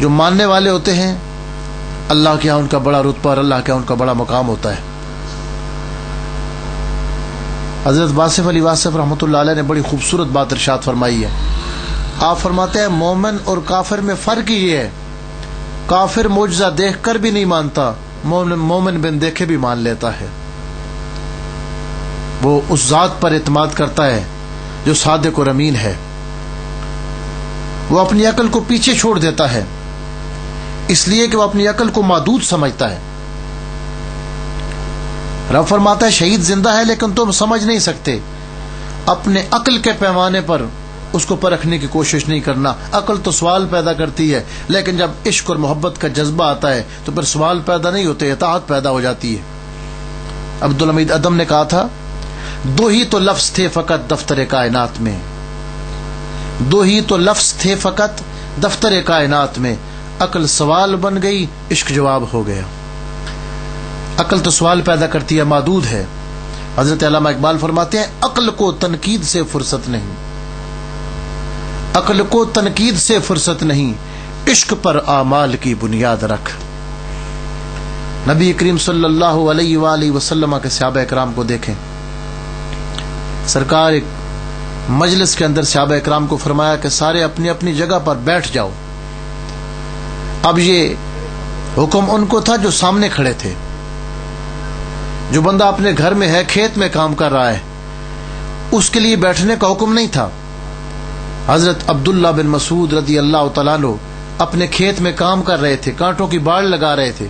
جو ماننے والے ہوتے ہیں اللہ کے یہاں ان کا بڑا رتبہ اور اللہ کے یہاں ان کا بڑا مقام ہوتا ہے. حضرت واصف علی واصف رحمۃ اللہ علیہ نے بڑی خوبصورت بات ارشاد فرمائی ہے. آپ فرماتے ہیں مومن اور کافر میں فرق یہ ہے، کافر معجزہ دیکھ کر بھی نہیں مانتا، مومن بن دیکھے بھی مان لیتا ہے. وہ اس ذات پر اعتماد کرتا ہے جو صادق اور امین ہے. وہ اپنی عقل کو پیچھے چھوڑ دیتا ہے اس لیے کہ وہ اپنی عقل کو محدود سمجھتا ہے. رب فرماتا ہے شہید زندہ ہے لیکن تم سمجھ نہیں سکتے. اپنے عقل کے پیمانے پر اس کو پرکھنے کی کوشش نہیں کرنا. عقل تو سوال پیدا کرتی ہے لیکن جب عشق اور محبت کا جذبہ آتا ہے تو پھر سوال پیدا نہیں ہوتے، اطاعت پیدا ہو جاتی ہے. عبدالحمید ادم نے کہا تھا 2 ہی تو لفظ تھے فقط دفتر کائنات میں، 2 ہی تو لفظ تھے فقط دفتر کائنات میں، عقل سوال بن گئی، عشق جواب ہو گیا. عقل تو سوال پیدا کرتی ہے، محدود ہے. حضرت علامہ اقبال فرماتے ہیں عقل کو تنقید سے فرصت نہیں، عقل کو تنقید سے فرصت نہیں، عشق پر اعمال کی بنیاد رکھ. نبی کریم صلی اللہ علیہ وآلہ وسلم کے صحابہ اکرام کو دیکھیں. سرکار ایک مجلس کے اندر صحابہ اکرام کو فرمایا کہ سارے اپنی اپنی جگہ پر بیٹھ جاؤ. اب یہ حکم ان کو تھا جو سامنے کھڑے تھے. جو بندہ اپنے گھر میں ہے، کھیت میں کام کر رہا ہے، اس کے لیے بیٹھنے کا حکم نہیں تھا. حضرت عبداللہ بن مسعود رضی اللہ تعالیٰ عنہ اپنے کھیت میں کام کر رہے تھے، کانٹوں کی باڑ لگا رہے تھے.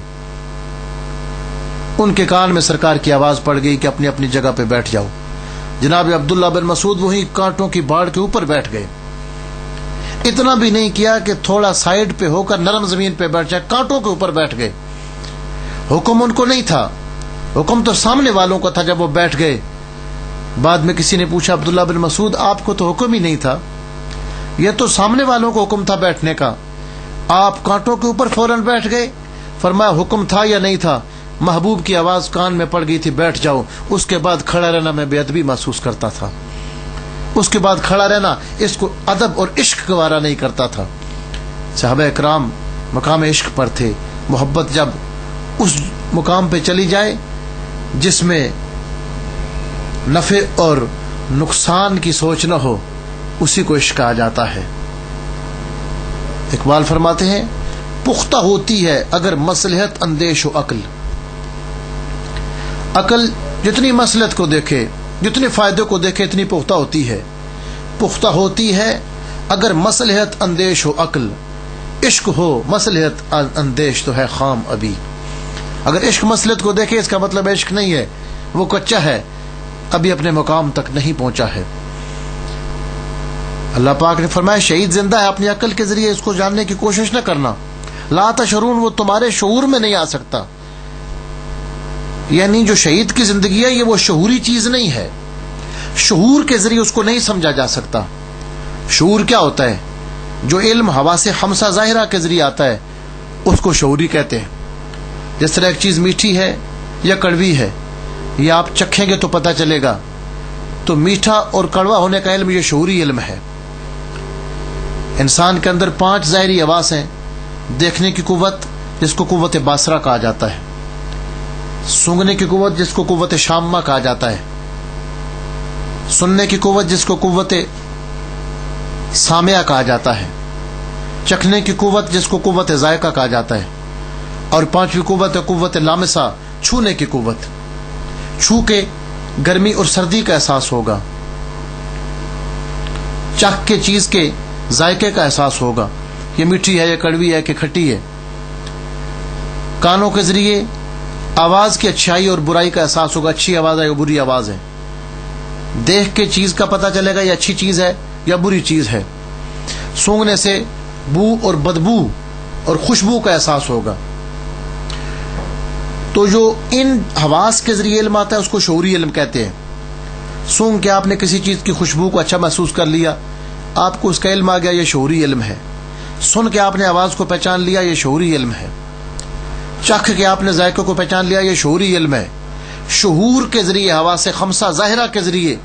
ان کے کان میں سرکار کی آواز پڑ گئی کہ اپنی اپنی جگہ پہ بیٹھ جاؤ. جناب عبداللہ بن مسعود وہی کانٹوں کی باڑ کے اوپر بیٹھ گئے. اتنا بھی نہیں کیا کہ تھوڑا سائیڈ پہ ہو کر نرم زمین پہ بیٹھ جائے، کانٹوں کے اوپر بیٹھ گئے. حکم ان کو نہیں تھا، حکم تو سامنے والوں کو تھا. جب وہ بیٹھ گئے بعد میں کسی نے پوچھا عبداللہ بن مسعود آپ کو تو حکم ہی نہیں تھا، یہ تو سامنے والوں کو حکم تھا بیٹھنے کا، آپ کانٹوں کے اوپر فوراً بیٹھ گئے. فرمایا حکم تھا یا نہیں تھا؟ محبوب کی آواز کان میں پڑ گئی تھی بیٹھ جاؤ. اس کے بعد کھڑا رہنا میں بے ادبی محسوس کرتا تھا، اس کے بعد کھڑا رہنا اس کو ادب اور عشق گوارا نہیں کرتا تھا. صحابہ اکرام مقام عشق پر تھے. محبت جب اس مقام پہ چلی جائے جس میں نفع اور نقصان کی سوچ نہ ہو، اسی کو عشق کہا جاتا ہے. اقبال فرماتے ہیں پختہ ہوتی ہے اگر مصلحت اندیش ہو عقل. عقل جتنی مصلحت کو دیکھے، جتنے فائدے کو دیکھے اتنی پختہ ہوتی ہے. پختہ ہوتی ہے اگر مصلحت اندیش ہو عقل. عشق ہو مصلحت اندیش تو ہے خام ابھی. اگر عشق مصلحت کو دیکھے اس کا مطلب عشق نہیں ہے، وہ کچا ہے، ابھی اپنے مقام تک نہیں پہنچا ہے. اللہ پاک نے فرمایا شہید زندہ ہے، اپنی عقل کے ذریعے اس کو جاننے کی کوشش نہ کرنا. لا تشعرون، وہ تمہارے شعور میں نہیں آ سکتا. یعنی جو شہید کی زندگی ہے یہ وہ شعوری چیز نہیں ہے، شعور کے ذریعے اس کو نہیں سمجھا جا سکتا. شعور کیا ہوتا ہے؟ جو علم حواس خمسہ ظاہرہ کے ذریعے آتا ہے اس کو شعوری کہتے ہیں. جس طرح ایک چیز میٹھی ہے یا کڑوی ہے، یہ آپ چکھیں گے تو پتہ چلے گا. تو میٹھا اور کڑوا ہونے کا علم یہ شعوری علم ہے. انسان کے اندر 5 ظاہری حواس ہیں. دیکھنے کی قوت جس کو قوت باصرہ کہا جاتا ہے، سونگنے کی قوت جس کو قوت شامہ کہا جاتا ہے، سننے کی قوت جس کو قوت سامعہ کہا جاتا ہے، چکھنے کی قوت جس کو قوت ذائقہ کہا جاتا ہے، اور 5ویں قوت ہے قوت لامسہ، چھونے کی قوت. چھو کے گرمی اور سردی کا احساس ہوگا، چکھ کے چیز کے ذائقے کا احساس ہوگا، یہ میٹھی ہے، یہ کڑوی ہے کہ کھٹی ہے. کانوں کے ذریعے آواز کی اچھائی اور برائی کا احساس ہوگا، اچھی آواز ہے یا بری آواز ہے. دیکھ کے چیز کا پتہ چلے گا یہ اچھی چیز ہے یا بری چیز ہے. سونگنے سے بو اور بدبو اور خوشبو کا احساس ہوگا. تو جو ان حواس کے ذریعے علم آتا ہے اس کو شعوری علم کہتے ہیں. سونگ کے آپ نے کسی چیز کی خوشبو کو اچھا محسوس کر لیا، آپ کو اس کا علم آ گیا، یہ شعوری علم ہے. سن کے آپ نے آواز کو پہچان لیا، یہ شعوری علم ہے. چکھ کے آپ نے ذائقے کو پہچان لیا، یہ شعوری علم ہے. شعور کے ذریعے، حواس خمسہ ظاہرہ کے ذریعے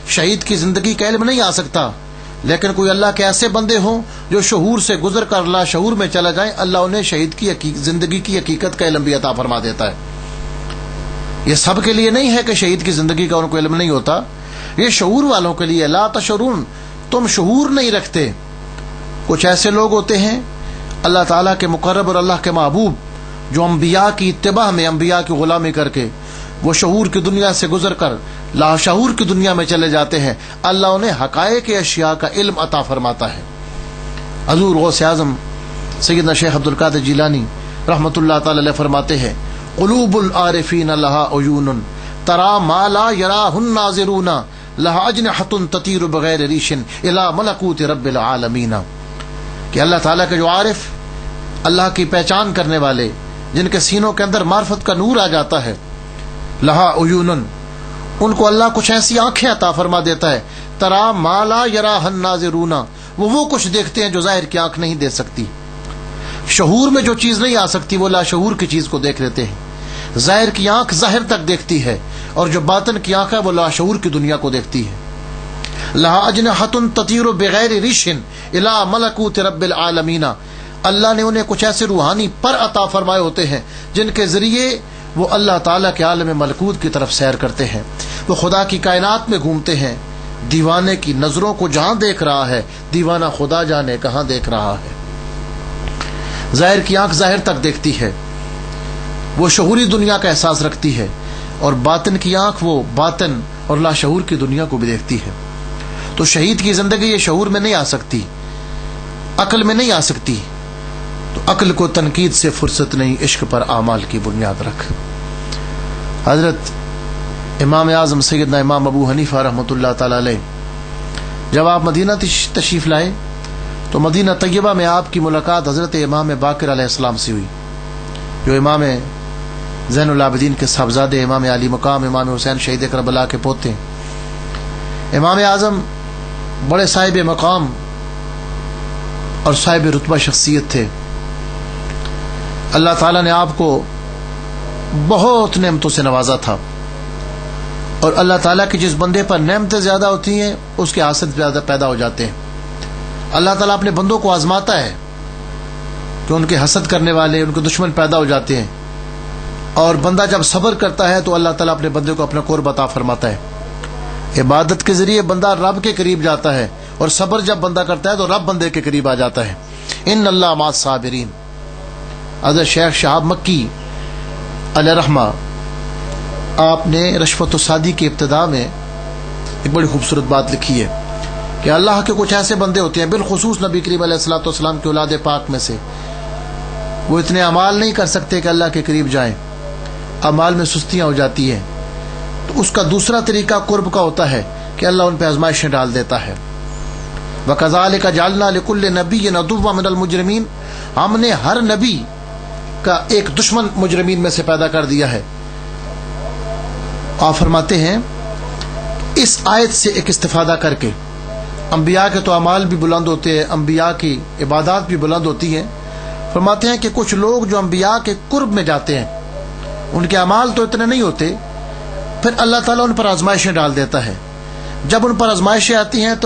شہید کی زندگی کا علم نہیں آ سکتا، لیکن کوئی اللہ کے ایسے بندے ہوں جو شعور سے گزر کر لا شعور میں چلا جائیں، اللہ انہیں شہید کی زندگی کی حقیقت کا علم بھی عطا فرما دیتا ہے۔ یہ سب کے لیے نہیں ہے کہ شہید کی زندگی کا ان کو علم نہیں ہوتا، یہ شعور والوں کے لیے۔ لا تشعرون، تم شعور نہیں رکھتے۔ کچھ ایسے لوگ ہوتے ہیں اللہ تعالیٰ کے مقرب اور اللہ کے محبوب، جو انبیاء کی اتباع میں، انبیاء کی غلامی کر کے وہ شعور کی دنیا سے گزر کر لاشعور کی دنیا میں چلے جاتے ہیں، اللہ انہیں حقائق اشیاء کا علم عطا فرماتا ہے۔ حضور غوث اعظم سیدنا شیخ عبد القادر جیلانی رحمۃ اللہ تعالی علیہ فرماتے ہیں، قلوب العارفین لها عیون ترى ما لا يراه الناظرون لها اجنحة تطير بغیر ریش الى ملکوت رب العالمین، کہ اللہ تعالیٰ کے جو عارف، اللہ کی پہچان کرنے والے، جن کے سینوں کے اندر معرفت کا نور آ جاتا ہے، لہا عیون، ان کو اللہ کچھ ایسی آنکھیں عطا فرما دیتا ہے، ترا ما لا یراہ الناظرون، وہ کچھ دیکھتے ہیں جو ظاہر کی آنکھ نہیں دیکھ سکتی۔ شعور میں جو چیز نہیں آ سکتی وہ لاشعور کی چیز کو دیکھ لیتے ہیں۔ ظاہر کی آنکھ ظاہر تک دیکھتی ہے، اور جو باطن کی آنکھ ہے وہ لاشعور کی دنیا کو دیکھتی ہے۔ لہا اجنحۃ تطیر بغیر ریش الی ملکوت رب العالمین، اللہ نے انہیں کچھ ایسے روحانی پر عطا فرمائے ہوتے ہیں جن کے ذریعے وہ اللہ تعالیٰ کے عالم ملکوت کی طرف سیر کرتے ہیں، وہ خدا کی کائنات میں گھومتے ہیں۔ دیوانے کی نظروں کو جہاں دیکھ رہا ہے، دیوانہ خدا جانے کہاں دیکھ رہا ہے۔ ظاہر کی آنکھ ظاہر تک دیکھتی ہے، وہ شعوری دنیا کا احساس رکھتی ہے، اور باطن کی آنکھ وہ باطن اور لاشعور کی دنیا کو بھی دیکھتی ہے۔ تو شہید کی زندگی یہ شعور میں نہیں آ سکتی، عقل میں نہیں آ سکتی، تو عقل کو تنقید سے فرصت نہیں، عشق پر اعمال کی بنیاد رکھ۔ حضرت امام اعظم سیدنا امام ابو حنیفہ رحمۃ اللہ تعالی علیہ جب آپ مدینہ تشریف لائے تو مدینہ طیبہ میں آپ کی ملاقات حضرت امام باقر علیہ السلام سے ہوئی، جو امام زین العابدین کے صاحبزادے، امام علی مقام امام حسین شہید کربلا کے پوتے ہیں۔ امام اعظم بڑے صاحب مقام اور صاحب رتبہ شخصیت تھے۔ اللہ تعالیٰ نے آپ کو بہت نعمتوں سے نوازا تھا، اور اللہ تعالیٰ کی جس بندے پر نعمتیں زیادہ ہوتی ہیں اس کے حاسد زیادہ پیدا ہو جاتے ہیں۔ اللہ تعالیٰ اپنے بندوں کو آزماتا ہے کہ ان کے حسد کرنے والے، ان کے دشمن پیدا ہو جاتے ہیں، اور بندہ جب صبر کرتا ہے تو اللہ تعالیٰ اپنے بندے کو اپنا قرب عطا فرماتا ہے۔ عبادت کے ذریعے بندہ رب کے قریب جاتا ہے، اور صبر جب بندہ کرتا ہے تو رب بندے کے قریب آ جاتا ہے۔ ان اللہ مع الصابرین۔ حضرت شیخ شہاب مکی علیہ رحمہ، آپ نے رشوت و سادی کی ابتدا میں ایک بڑی خوبصورت بات لکھی ہے کہ اللہ کے کچھ ایسے بندے ہوتے ہیں، بالخصوص نبی کریم علیہ الصلوۃ والسلام کی اولاد پاک میں سے، وہ اتنے اعمال نہیں کر سکتے کہ اللہ کے قریب جائیں، اعمال میں سستیاں ہو جاتی ہیں، تو اس کا دوسرا طریقہ قرب کا ہوتا ہے کہ اللہ ان پہ آزمائشیں ڈال دیتا ہے۔ وَكَذَلِكَ جَعَلْنَا لِكُلِّ نَبِيٍّ عَدُوًّا مِنَ الْمُجْرِمِينَ، ہم نے ہر نبی کا ایک دشمن مجرمین میں سے پیدا کر دیا ہے۔ آپ فرماتے ہیں اس آیت سے ایک استفادہ کر کے، انبیاء کے تو اعمال بھی بلند ہوتے ہیں، انبیاء کی عبادات بھی بلند ہوتی ہیں، فرماتے ہیں کہ کچھ لوگ جو انبیاء کے قرب میں جاتے ہیں ان کے اعمال تو اتنے نہیں ہوتے، پھر اللہ تعالیٰ ان پر آزمائشیں ڈال دیتا ہے۔ جب ان پر آزمائشیں آتی ہیں تو